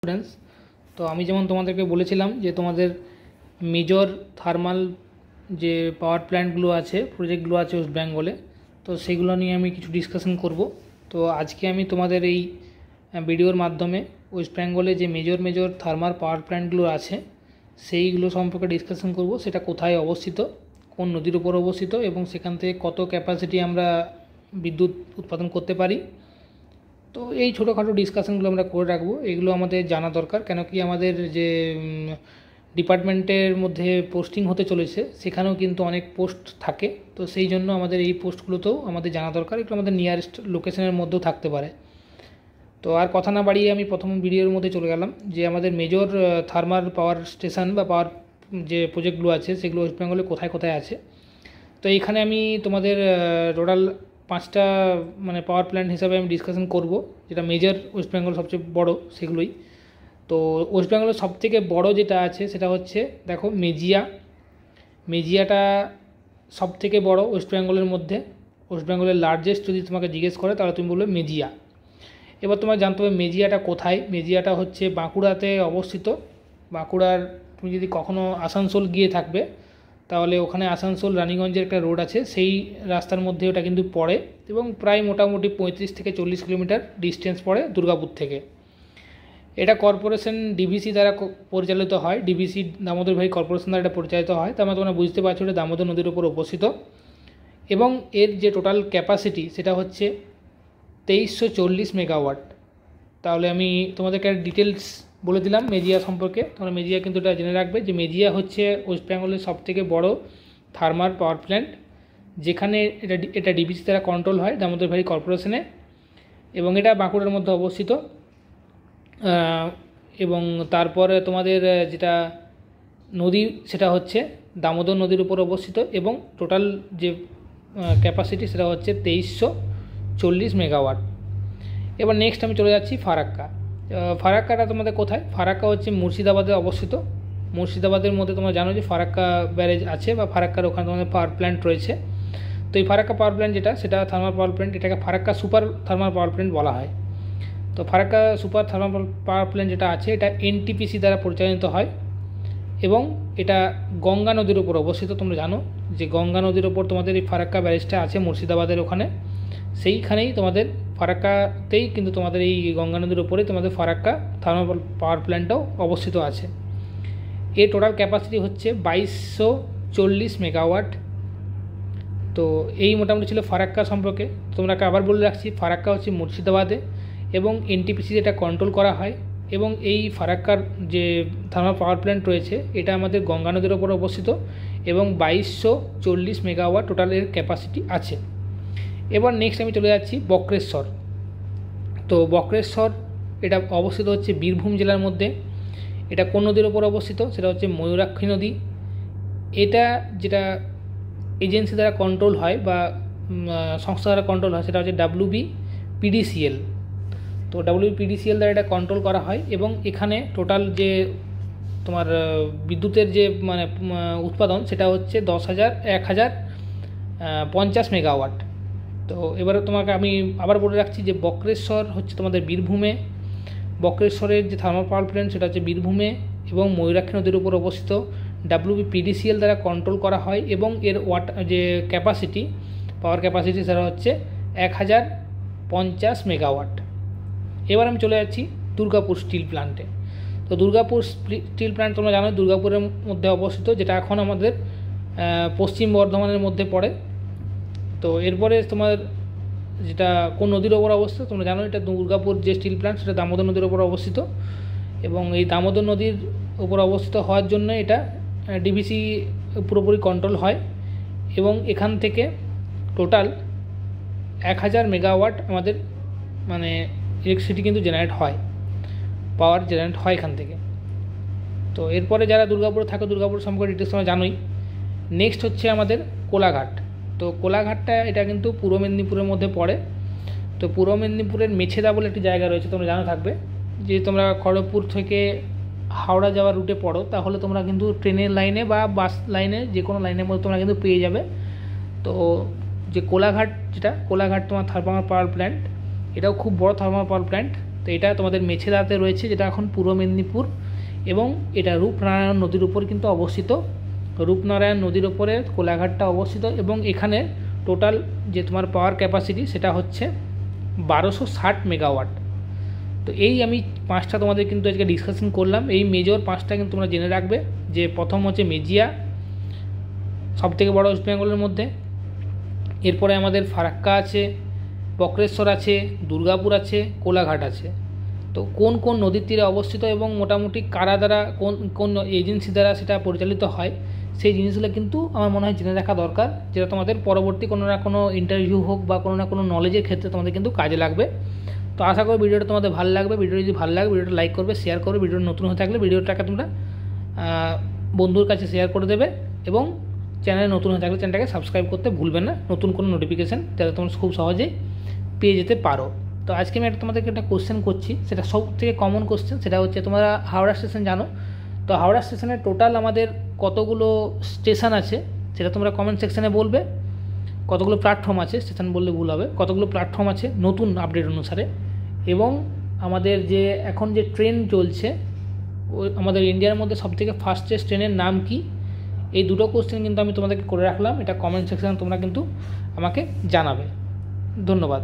Students, তো আমি যেমন তোমাদেরকে বলেছিলাম যে তোমাদের মেজর থার্মাল যে পাওয়ার প্ল্যান্টগুলো আছে, প্রজেক্টগুলো আছে ওয়েস্ট বেঙ্গলে, তো সেগুলো নিয়ে আমি কিছু ডিসকাশন করব। তো আজকে আমি তোমাদের এই ভিডিওর মাধ্যমে ওয়েস্ট বেঙ্গলে যে মেজর থার্মাল পাওয়ার প্ল্যান্টগুলো আছে সেইগুলো সম্পর্কে ডিসকাশন করব। সেটা কোথায় অবস্থিত, কোন নদীর উপর অবস্থিত এবং সেখান থেকে কত ক্যাপাসিটি আমরা বিদ্যুৎ উৎপাদন করতে পারি। তো এই ছোটোখাটো ডিসকাশনগুলো আমরা করে রাখবো, এগুলো আমাদের জানা দরকার। কেন কি আমাদের যে ডিপার্টমেন্টের মধ্যে পোস্টিং হতে চলেছে সেখানেও কিন্তু অনেক পোস্ট থাকে, তো সেই জন্য আমাদের এই পোস্টগুলোতেও আমাদের জানা দরকার। এগুলো আমাদের নিয়ারেস্ট লোকেশনের মধ্যেও থাকতে পারে। তো আর কথা না বাড়িয়ে আমি প্রথম ভিডিওর মধ্যে চলে গেলাম যে আমাদের মেজর থার্মাল পাওয়ার স্টেশন বা পাওয়ার যে প্রজেক্টগুলো আছে সেগুলো ওয়েস্ট বেঙ্গলে কোথায় কোথায় আছে। তো এইখানে আমি তোমাদের টোটাল 5টা মানে পাওয়ার প্ল্যান্ট হিসাবে আমি ডিসকাশন করব, যেটা মেজর ওয়েস্ট বেঙ্গল সবচেয়ে বড় সেগুলোই। তো ওয়েস্ট বেঙ্গলের সবথেকে বড় যেটা আছে সেটা হচ্ছে দেখো মেজিয়াটা সবথেকে বড় ওয়েস্ট বেঙ্গলের মধ্যে। ওয়েস্ট বেঙ্গলের লার্জেস্ট যদি তোমাকে জিজ্ঞেস করে তাহলে তুমি বলবে মেজিয়া। এবার তোমার জানতে হবে মেজিয়াটা কোথায়। মেজিয়াটা হচ্ছে বাঁকুড়াতে অবস্থিত। বাঁকুড়ার তুমি যদি কখনো আসানসোল গিয়ে থাকবে তাহলে ওখানে আসানসোল রানীগঞ্জের একটা রোড আছে, সেই রাস্তার মধ্যে ওটা কিন্তু পড়ে এবং প্রায় মোটামুটি 35 থেকে 40 কিলোমিটার ডিস্টেন্স পড়ে দুর্গাপুর থেকে। এটা কর্পোরেশন ডিভিসি দ্বারা পরিচালিত হয়, ডিভিসি দামোদর ভ্যালি কর্পোরেশন দ্বারা এটা পরিচালিত হয়। তার মানে তোমরা বুঝতে পারছো এটা দামোদর নদীর উপর অবস্থিত এবং এর যে টোটাল ক্যাপাসিটি সেটা হচ্ছে 2340 মেগাওয়াট। তাহলে আমি তোমাদেরকে ডিটেলস বলে দিলাম মেজিয়া সম্পর্কে। তোমরা মেজিয়া কিন্তু এটা জেনে রাখবে যে মেজিয়া হচ্ছে ওয়েস্ট বেঙ্গলের সবথেকে বড় থার্মাল পাওয়ার প্ল্যান্ট, যেখানে এটা ডিভিসি দ্বারা কন্ট্রোল হয় দামোদর ভ্যালি কর্পোরেশনে, এবং এটা বাঁকুড়ার মধ্যে অবস্থিত। এবং তারপরে তোমাদের যেটা নদী সেটা হচ্ছে দামোদর নদীর উপর অবস্থিত এবং টোটাল যে ক্যাপাসিটি সেটা হচ্ছে 2340 মেগাওয়াট। এবার নেক্সট আমি চলে যাচ্ছি ফারাক্কা। ফারাক্কাটা তোমাদের কোথায়? ফারাক্কা হচ্ছে মুর্শিদাবাদে অবস্থিত। মুর্শিদাবাদের মধ্যে তোমরা জানো যে ফারাক্কা ব্যারেজ আছে বা ফারাক্কার ওখানে তোমাদের পাওয়ার প্ল্যান্ট রয়েছে। তো এই ফারাক্কা পাওয়ার প্ল্যান্ট যেটা সেটা থার্মাল পাওয়ার প্ল্যান্ট, এটাকে Farakka super thermal power plant বলা হয়। তো Farakka super thermal power plant যেটা আছে এটা এনটিপিসি দ্বারা পরিচালিত হয় এবং এটা গঙ্গা নদীর উপর অবস্থিত। তোমরা জানো যে গঙ্গা নদীর উপর তোমাদের এই ফারাক্কা ব্যারেজটা আছে মুর্শিদাবাদের ওখানে, সেইখানেই তোমাদের ফারাক্কাতেই কিন্তু তোমাদের এই গঙ্গা নদীর উপরে তোমাদের ফারাক্কা থার্মাল পাওয়ার প্ল্যান্টটাও অবস্থিত আছে। এর টোটাল ক্যাপাসিটি হচ্ছে 2240 মেগাওয়াট। তো এই মোটামুটি ছিল ফারাক্কা সম্পর্কে। তোমরা আবার বলে রাখছি ফারাক্কা হচ্ছে মুর্শিদাবাদে এবং এনটিপিসি এটা কন্ট্রোল করা হয় এবং এই ফারাক্কার যে থার্মাল পাওয়ার প্ল্যান্ট রয়েছে এটা আমাদের গঙ্গা নদীর ওপর অবস্থিত এবং 2240 মেগাওয়াট টোটাল এর ক্যাপাসিটি আছে। এবার নেক্সট আমি চলে যাচ্ছি বক্রেশ্বর। তো বক্রেশ্বর এটা অবস্থিত হচ্ছে বীরভূম জেলার মধ্যে। এটা কোন নদীর ওপর অবস্থিত? সেটা হচ্ছে ময়ূরাক্ষী নদী। এটা যেটা এজেন্সি দ্বারা কন্ট্রোল হয় বা সংস্থা দ্বারা কন্ট্রোল হয় সেটা হচ্ছে WBPDCL। তো WBPDCL দ্বারা এটা কন্ট্রোল করা হয় এবং এখানে টোটাল যে তোমার বিদ্যুতের যে মানে উৎপাদন সেটা হচ্ছে 1050 মেগাওয়াট। তো এবারে তোমাকে আমি আবার বলে রাখছি যে বক্রেশ্বর হচ্ছে তোমাদের বীরভূমে। বক্রেশ্বরের যে থার্মাল পাওয়ার প্ল্যান্ট সেটা হচ্ছে বীরভূমে এবং ময়ূরাক্ষী নদীর উপর অবস্থিত। WBPDCL দ্বারা কন্ট্রোল করা হয় এবং এর যে ক্যাপাসিটি পাওয়ার ক্যাপাসিটি সেটা হচ্ছে 1050 মেগাওয়াট। এবার আমি চলে যাচ্ছি দুর্গাপুর স্টিল প্ল্যান্টে। তো দুর্গাপুর স্টিল প্ল্যান্ট তোমরা জানো দুর্গাপুরের মধ্যে অবস্থিত, যেটা এখন আমাদের পশ্চিম বর্ধমানের মধ্যে পড়ে। তো এরপরে তোমার যেটা কোন নদীর ওপর অবস্থিত তোমরা জানো, এটা দুর্গাপুর যে স্টিল প্ল্যান্ট সেটা দামোদর নদীর ওপর অবস্থিত এবং এই দামোদর নদীর ওপর অবস্থিত হওয়ার জন্য এটা ডিভিসি পুরোপুরি কন্ট্রোল হয় এবং এখান থেকে টোটাল 1000 মেগাওয়াট আমাদের মানে ইলেকট্রিসিটি কিন্তু জেনারেট হয়, পাওয়ার জেনারেট হয় এখান থেকে। তো এরপরে যারা দুর্গাপুরে থাকে দুর্গাপুর সম্পর্কে ডিটেলস তোমরা জানোই। নেক্সট হচ্ছে আমাদের কোলাঘাট। তো কোলাঘাটটা এটা কিন্তু পূর্ব মেদিনীপুরের মধ্যে পড়ে। তো পূর্ব মেদিনীপুরের মেছেদা বলে একটি জায়গা রয়েছে, তোমরা জানো থাকবে যে তোমরা খড়গপুর থেকে হাওড়া যাওয়ার রুটে পড়ো তাহলে তোমরা কিন্তু ট্রেনের লাইনে বা বাস লাইনে যে কোনো লাইনের মধ্যে তোমরা কিন্তু পেয়ে যাবে। তো যে কোলাঘাট যেটা কোলাঘাট তোমার থার্মাল পাওয়ার প্ল্যান্ট, এটাও খুব বড় থার্মাল পাওয়ার প্ল্যান্ট তো এটা তোমাদের মেছেদাতে রয়েছে, যেটা এখন পূর্ব মেদিনীপুর, এবং এটা রূপনারায়ণ নদীর উপর কিন্তু অবস্থিত। রূপনারায়ণ নদীর ওপরে কোলাঘাটটা অবস্থিত, এবং এখানে টোটাল যে তোমার পাওয়ার ক্যাপাসিটি সেটা হচ্ছে 1260 মেগাওয়াট। তো এই আমি 5টা তোমাদের কিন্তু আজকে ডিসকাশন করলাম। এই মেজর 5টা কিন্তু তোমরা জেনে রাখবে, যে প্রথম হচ্ছে মেজিয়া, সবথেকে বড় ওয়েস্ট বেঙ্গলের মধ্যে। এরপরে আমাদের ফারাক্কা আছে, বক্রেশ্বর আছে, দুর্গাপুর আছে, কোলাঘাট আছে। তো কোন কোন নদীর তীরে অবস্থিত এবং মোটামুটি কারা দ্বারা, কোন কোন এজেন্সি দ্বারা সেটা পরিচালিত হয়, সেই জিনিসগুলো কিন্তু আমার মনে হয় জেনে রাখা দরকার, যেটা তোমাদের পরবর্তী কোনো না কোনো ইন্টারভিউ হোক বা কোনো না কোনো নলেজের ক্ষেত্রে তোমাদের কিন্তু কাজে লাগবে। তো আশা করি ভিডিওটা তোমাদের ভালো লাগবে। ভিডিও যদি ভালো লাগে ভিডিওটা লাইক করবে, শেয়ার করবে। ভিডিওটা নতুন হয়ে থাকলে ভিডিওটাকে তোমরা বন্ধুর কাছে শেয়ার করে দেবে, এবং চ্যানেলে নতুন হয়ে থাকলে চ্যানেলটাকে সাবস্ক্রাইব করতে ভুলবেন না, নতুন কোনো নোটিফিকেশান যাতে তোমরা খুব সহজেই পেয়ে যেতে পারো। তো আজকে আমি তোমাদেরকে একটা কোশ্চেন করছি, সেটা সব থেকে কমন কোশ্চেন। সেটা হচ্ছে, তোমরা হাওড়া স্টেশন জানো, তো হাওড়া স্টেশনে টোটাল আমাদের কতগুলো স্টেশন আছে সেটা তোমরা কমেন্ট সেকশানে বলবে। কতগুলো প্ল্যাটফর্ম আছে, স্টেশন বললে ভুল হবে, কতগুলো প্ল্যাটফর্ম আছে নতুন আপডেট অনুসারে, এবং আমাদের যে এখন যে ট্রেন চলছে ওই আমাদের ইন্ডিয়ার মধ্যে সবথেকে ফাস্টেস্ট ট্রেনের নাম কি? এই দুটো কোশ্চেন কিন্তু আমি তোমাদেরকে করে রাখলাম। এটা কমেন্ট সেকশানে তোমরা কিন্তু আমাকে জানাবে। ধন্যবাদ।